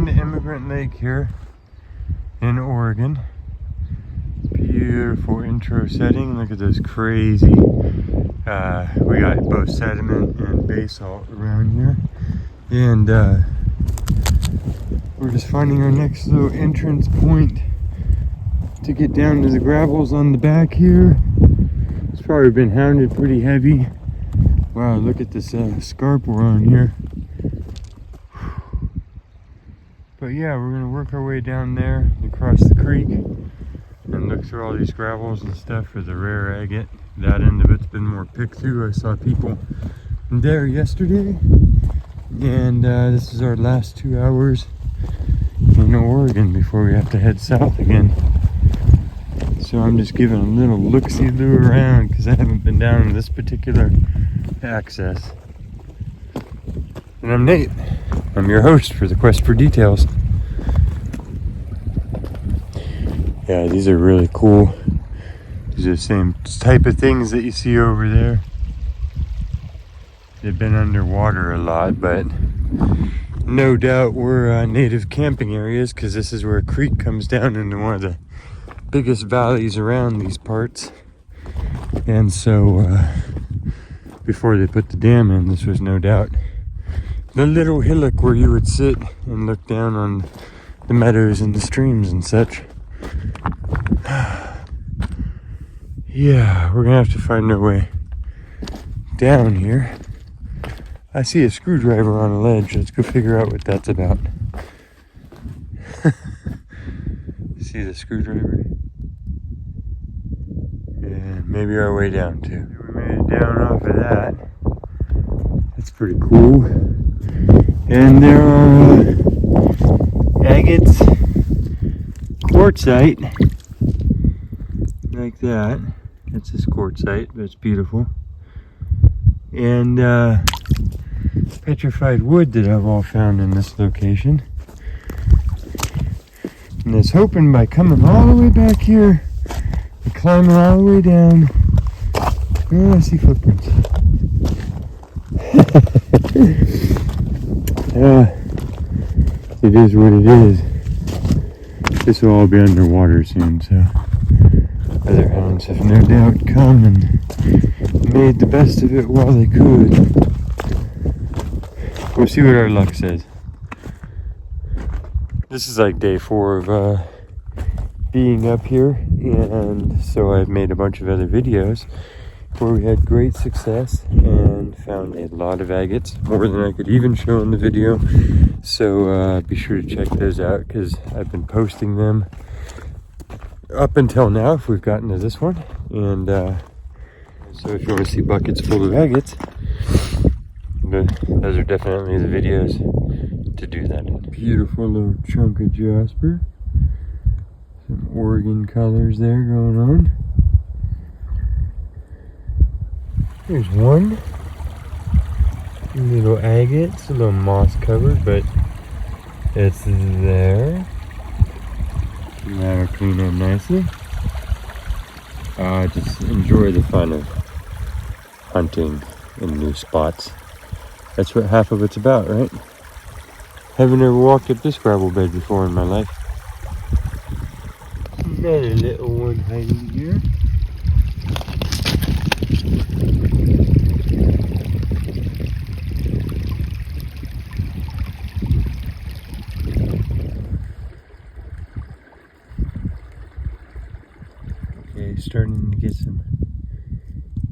to Immigrant Lake here in Oregon. Beautiful intro setting. Look at those crazy. We got both sediment and basalt around here. And we're just finding our next little entrance point to get down to the gravels on the back here. It's probably been hounded pretty heavy. Wow, look at this scarp we're on here. But yeah, we're gonna work our way down there across the creek and look through all these gravels and stuff for the rare agate. That end of it's been more picked through. I saw people there yesterday. And this is our last 2 hours in Oregon before we have to head south again. So I'm just giving a little look-see-loo around because I haven't been down this particular access. And I'm Nate. I'm your host for the Quest for Details. Yeah, these are really cool. These are the same type of things that you see over there. They've been underwater a lot, but no doubt we're native camping areas because this is where a creek comes down into one of the biggest valleys around these parts. And so before they put the dam in, this was no doubt the little hillock where you would sit and look down on the meadows and the streams and such. Yeah, we're gonna have to find our way down here. I see a screwdriver on a ledge. Let's go figure out what that's about. See the screwdriver? And maybe our way down too. We made it down off of that. That's pretty cool. And there are agates, quartzite, like that. That's this quartzite, but it's beautiful. And petrified wood that I've all found in this location. And I was hoping by coming all the way back here and climbing all the way down. Oh, I see footprints. It is what it is. This will all be underwater soon, so other hounds have no doubt come and made the best of it while they could. We'll see what our luck says. This is like day 4 of being up here, and so I've made a bunch of other videos where we had great success and found a lot of agates, more than I could even show in the video. So be sure to check those out because I've been posting them up until now if we've gotten to this one. And so if you want to see buckets full of agates, those are definitely the videos to do that in. Beautiful little chunk of jasper. Some Oregon colors there going on. There's one little agate. It's a little moss covered, but it's there. And that'll clean up nicely. Just enjoy the fun of hunting in new spots. That's what half of it's about, right? Haven't ever walked up this gravel bed before in my life. Another little one hiding here. Okay, starting to get some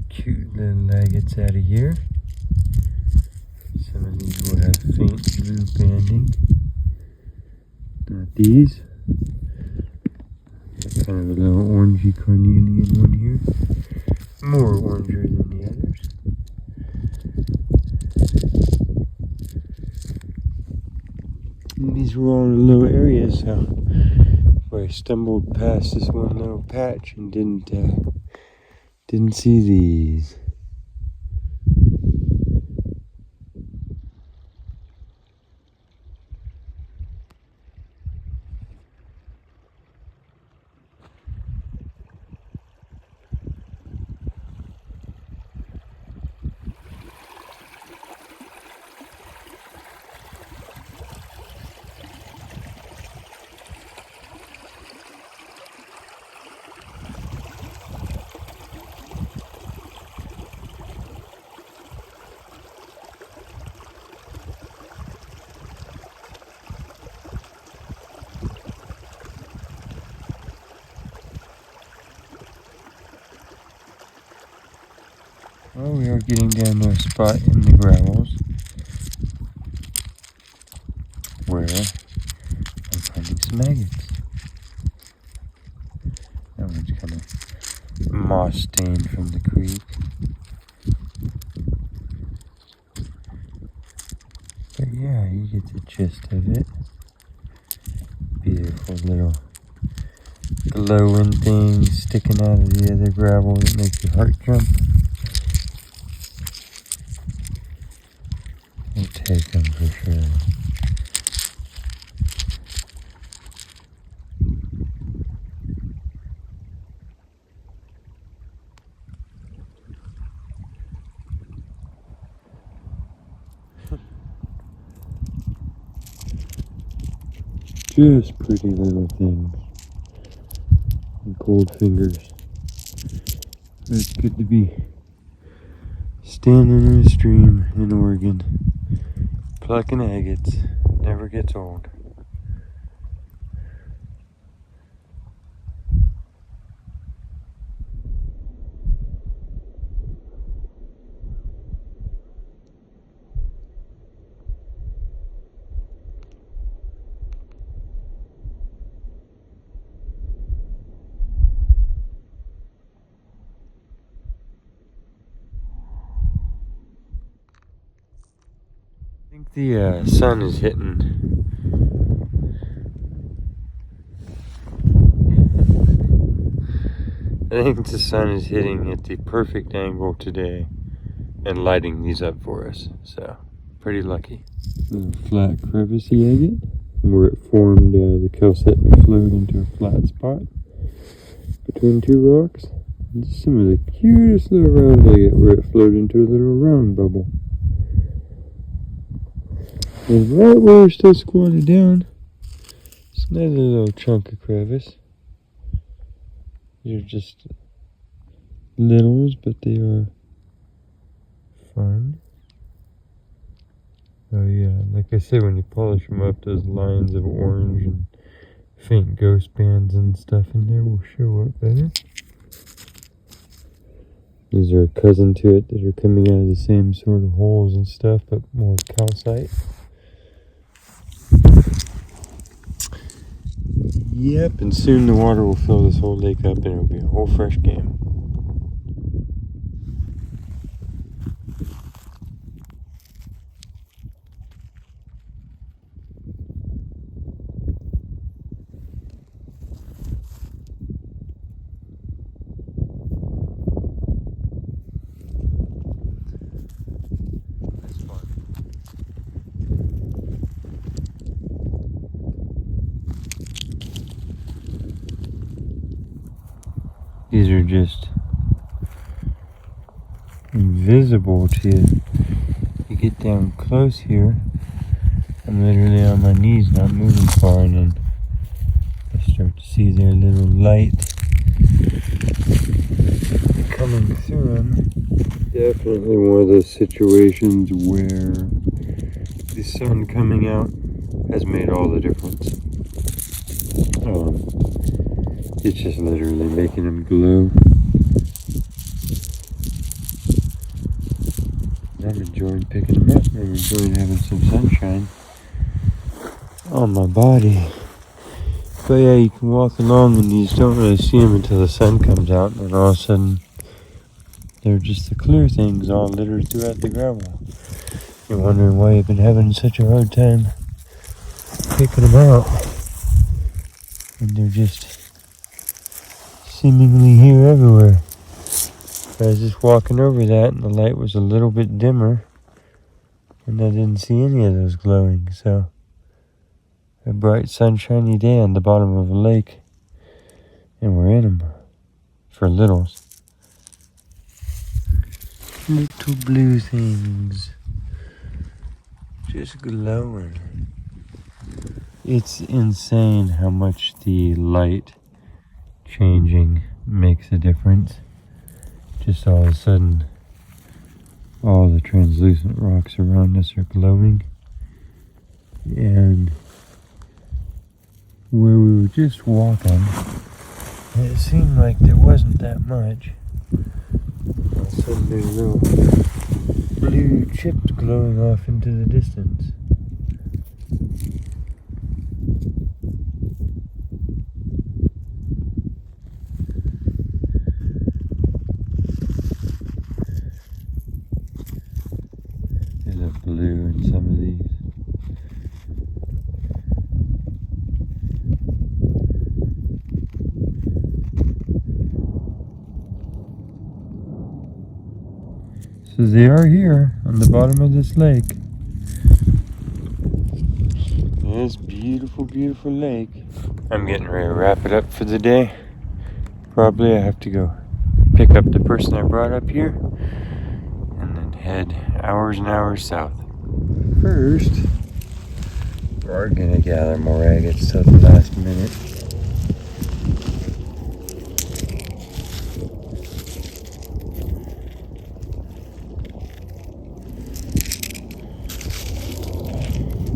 cute little agates out of here. Some of these will have faint blue banding. Not these. Kind of a little orangey carnelian one here. More oranger than the others. And these were all in low areas, so I stumbled past this one little patch and didn't see these. Well, we are getting down to a spot in the gravels where I'm finding some agates. That one's kind of moss stained from the creek. But yeah, you get the gist of it. Beautiful little glowing things sticking out of the other gravel that make your heart jump. We'll take them for sure. Just pretty little things. And cold fingers. It's good to be standing in a stream in Oregon, plucking agates. Never gets old. I think the sun is hitting. I think the sun is hitting at the perfect angle today and lighting these up for us. So, pretty lucky. Little flat crevicey agate where it formed the calcetony flowed into a flat spot between two rocks. And some of the cutest little round agate where it flowed into a little round bubble. And right where we're still squatted down, it's another little chunk of crevice. These are just littles, but they are fun. Oh yeah, like I said, when you polish them up, those lines of orange and faint ghost bands and stuff in there will show up better. These are a cousin to it that are coming out of the same sort of holes and stuff, but more calcite. Yep, and soon the water will fill this whole lake up and it'll be a whole fresh game. That's fun. These are just invisible to you. You get down close here, I'm literally on my knees, not moving far, and then I start to see their little light coming through them. Definitely one of those situations where the sun coming out has made all the difference. It's just literally making them glow. I'm enjoying picking them up. I'm enjoying having some sunshine on my body. But yeah, you can walk along and you just don't really see them until the sun comes out, and all of a sudden they're just the clear things all littered throughout the gravel. You're wondering why you've been having such a hard time picking them out. And they're just seemingly here everywhere. I was just walking over that and the light was a little bit dimmer and I didn't see any of those glowing. So a bright sunshiny day on the bottom of a lake and we're in them for littles. Little blue things just glowing. It's insane how much the light changing makes a difference. Just all of a sudden, all the translucent rocks around us are glowing. And where we were just walking, it seemed like there wasn't that much. All of a sudden there's little blue chips glowing off into the distance. There's a blue in some of these. So they are here on the bottom of this lake. This beautiful, beautiful lake. I'm getting ready to wrap it up for the day. Probably I have to go pick up the person I brought up here and then head hours and hours south. First, we're gonna gather more agates till the last minute.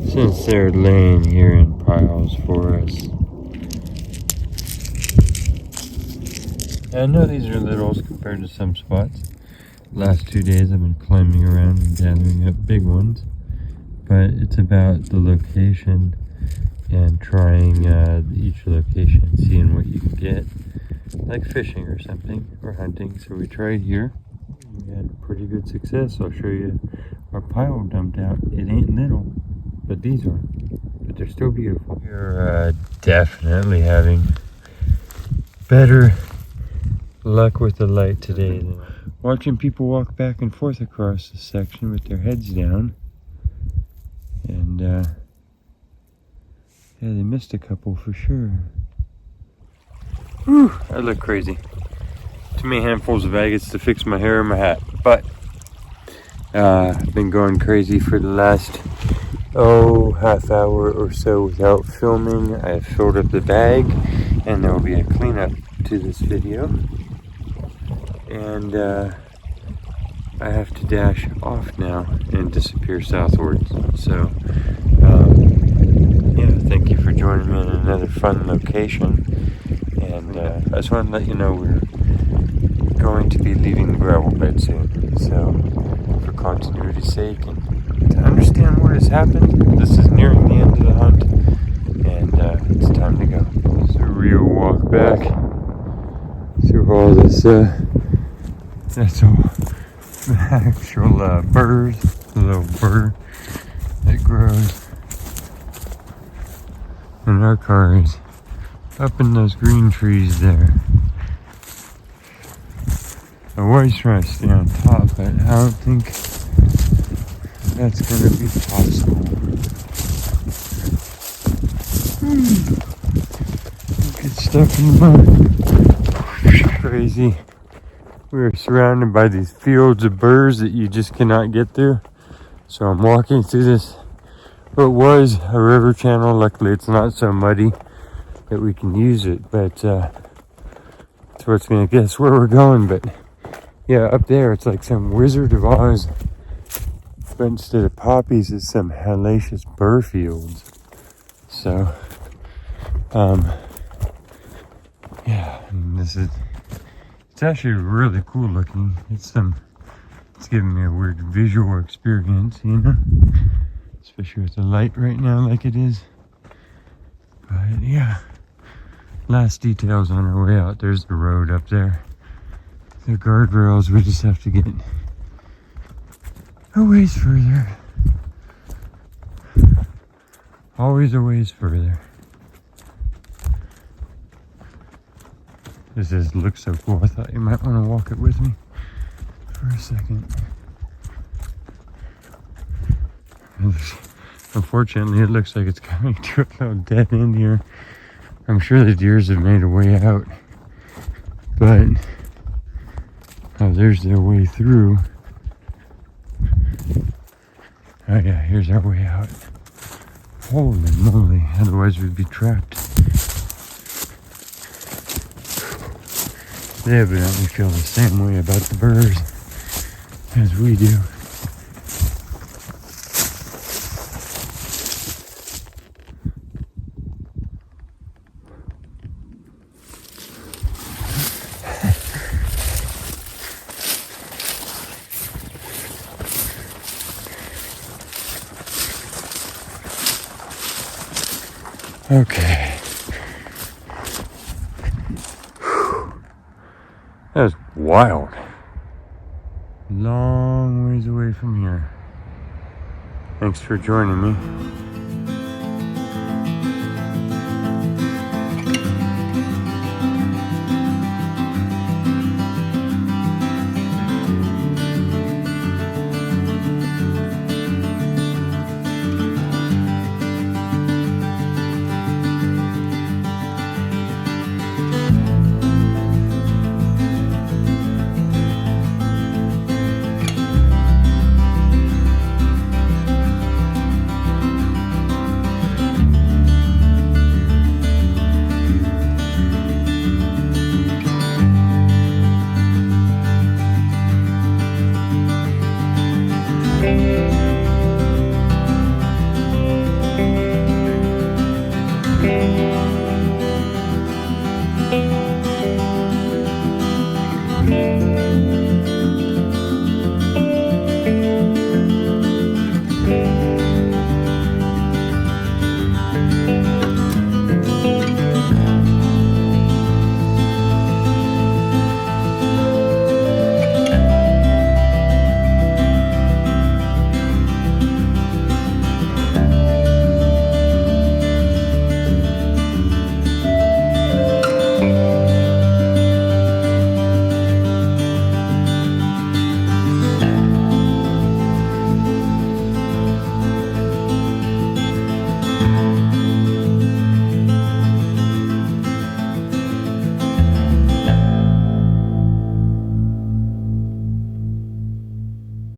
Since they're laying here in piles for us. I know these are littles compared to some spots. Last 2 days I've been climbing around and gathering up big ones. But it's about the location and trying each location, seeing what you can get. Like fishing or something, or hunting. So we tried here. We had pretty good success. I'll show you our pile dumped out. It ain't little. But these are, but they're still beautiful. We're definitely having better luck with the light today than watching people walk back and forth across this section with their heads down. And yeah, they missed a couple for sure. Whew, I look crazy. Too many handfuls of agates to fix my hair and my hat. But I've been going crazy for the last half hour or so without filming. I filled up the bag and there will be a cleanup to this video. And I have to dash off now and disappear southwards. So yeah, thank you for joining me in another fun location. And I just want to let you know we're going to be leaving the gravel bed soon. So for continuity's sake and to understand what has happened, this is nearing the end of the hunt, and it's time to go. It's a real walk back through all this, that's all the actual burrs, the little burr that grows. And our car is up in those green trees there. I was trying to stay on top, but I don't think that's gonna be possible. Get stuck in the mud. Crazy. We're surrounded by these fields of burrs that you just cannot get through. So I'm walking through this, what was a river channel. Luckily it's not so muddy that we can use it, but that's what's gonna guess where we're going. But yeah, up there it's like some Wizard of Oz. But instead of poppies, it's some hellacious burr fields. So, yeah, and it's actually really cool looking. It's giving me a weird visual experience, you know? Especially with the light right now like it is. But yeah, last details on our way out. There's the road up there. The guardrails, we just have to get a ways further. Always a ways further. This looks so cool. I thought you might want to walk it with me for a second. Unfortunately, it looks like it's coming to a little dead end here. I'm sure the deers have made a way out, but there's their way through. Oh yeah, here's our way out. Holy moly, otherwise we'd be trapped. They evidently feel the same way about the burrs as we do. Okay. That was wild. Long ways away from here. Thanks for joining me.